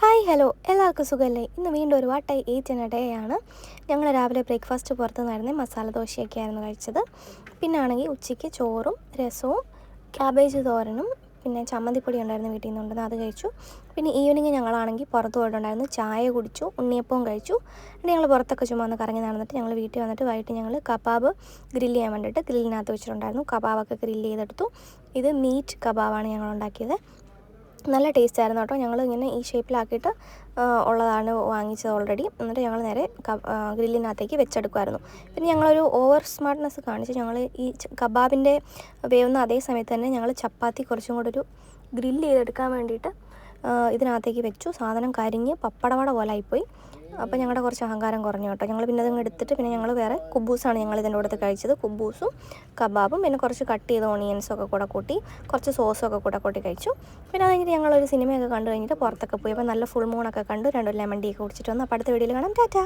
Hi hello എല്ലാവർക്കും സുഖമല്ലേ? ഇന്ന് വീണ്ടും ഒരു what I eat in A day ആണ്. ഞങ്ങൾ രാവിലെ ബ്രേക്ക്ഫാസ്റ്റ് പുറത്തുനിന്നായിരുന്നു, മസാല ദോശയൊക്കെ ആയിരുന്നു കഴിച്ചത്. പിന്നെ ആണെങ്കിൽ ഉച്ചയ്ക്ക് ചോറും രസവും ക്യാബേജ് തോരനും പിന്നെ ചമ്മന്തിപ്പൊടി ഉണ്ടായിരുന്നു വീട്ടിൽ നിന്നുണ്ടെന്ന് അത് കഴിച്ചു. പിന്നെ ഈവനിങ് ഞങ്ങളാണെങ്കിൽ പുറത്ത് പോയിട്ടുണ്ടായിരുന്നു, ചായ കുടിച്ചു, ഉണ്ണിയപ്പവും കഴിച്ചു. പിന്നെ ഞങ്ങൾ പുറത്തൊക്കെ ചുമ്മാ ഒന്ന് കറങ്ങി നടന്നിട്ട് ഞങ്ങൾ വീട്ടിൽ വന്നിട്ട് വൈകിട്ട് ഞങ്ങൾ കബാബ് ഗ്രില്ല് ചെയ്യാൻ വേണ്ടിയിട്ട് ഗ്രില്ലിനകത്ത് വെച്ചിട്ടുണ്ടായിരുന്നു. കബാബൊക്കെ ഗ്രില്ല് ചെയ്തെടുത്തു. ഇത് മീറ്റ് കബാബാണ് ഞങ്ങൾ ഉണ്ടാക്കിയത്. നല്ല ടേസ്റ്റ് ആയിരുന്നു കേട്ടോ. ഞങ്ങൾ ഇങ്ങനെ ഈ ഷേപ്പിലാക്കിയിട്ട് ഉള്ളതാണ് വാങ്ങിച്ചത് ഓൾറെഡി. എന്നിട്ട് ഞങ്ങൾ നേരെ ഗ്രില്ലിനകത്തേക്ക് വെച്ചെടുക്കുമായിരുന്നു. പിന്നെ ഞങ്ങളൊരു ഓവർ സ്മാർട്ട്നെസ് കാണിച്ച് ഞങ്ങൾ ഈ കബാബിൻ്റെ വേവുന്ന അതേ സമയത്ത് തന്നെ ഞങ്ങൾ ചപ്പാത്തി കുറച്ചും കൂടെ ഒരു ഗ്രില്ല് ചെയ്തെടുക്കാൻ വേണ്ടിയിട്ട് ഇതിനകത്തേക്ക് വെച്ചു. സാധനം കരിഞ്ഞ് പപ്പടവട പോലെ ആയിപ്പോയി. അപ്പോൾ ഞങ്ങളുടെ കുറച്ച് അഹങ്കാരം കുറഞ്ഞു കേട്ടോ. ഞങ്ങൾ പിന്നെ അതങ്ങ് എടുത്തിട്ട് പിന്നെ ഞങ്ങൾ വേറെ കുബൂസാണ് ഞങ്ങൾ ഇതിൻ്റെ കൂടെ കഴിച്ചത്. കുബൂസും കബാബും പിന്നെ കുറച്ച് കട്ട് ചെയ്ത ഓണിയൻസൊക്കെ കൂടെ കൂട്ടി കുറച്ച് സോസൊക്കെ കൂടെ കൂട്ടി കഴിച്ചു. പിന്നെ അത് കഴിഞ്ഞിട്ട് ഞങ്ങളൊരു സിനിമയൊക്കെ കണ്ടു കഴിഞ്ഞിട്ട് പുറത്തൊക്കെ പോയി. അപ്പോൾ നല്ല ഫുൾ മൂണൊക്കെ കണ്ടു, 2 ലെമൺ ടീ ഒക്കെ കുടിച്ചിട്ട് വന്നു. അപ്പോൾ അടുത്ത വീഡിയോയിൽ കാണാം. ടാറ്റാ.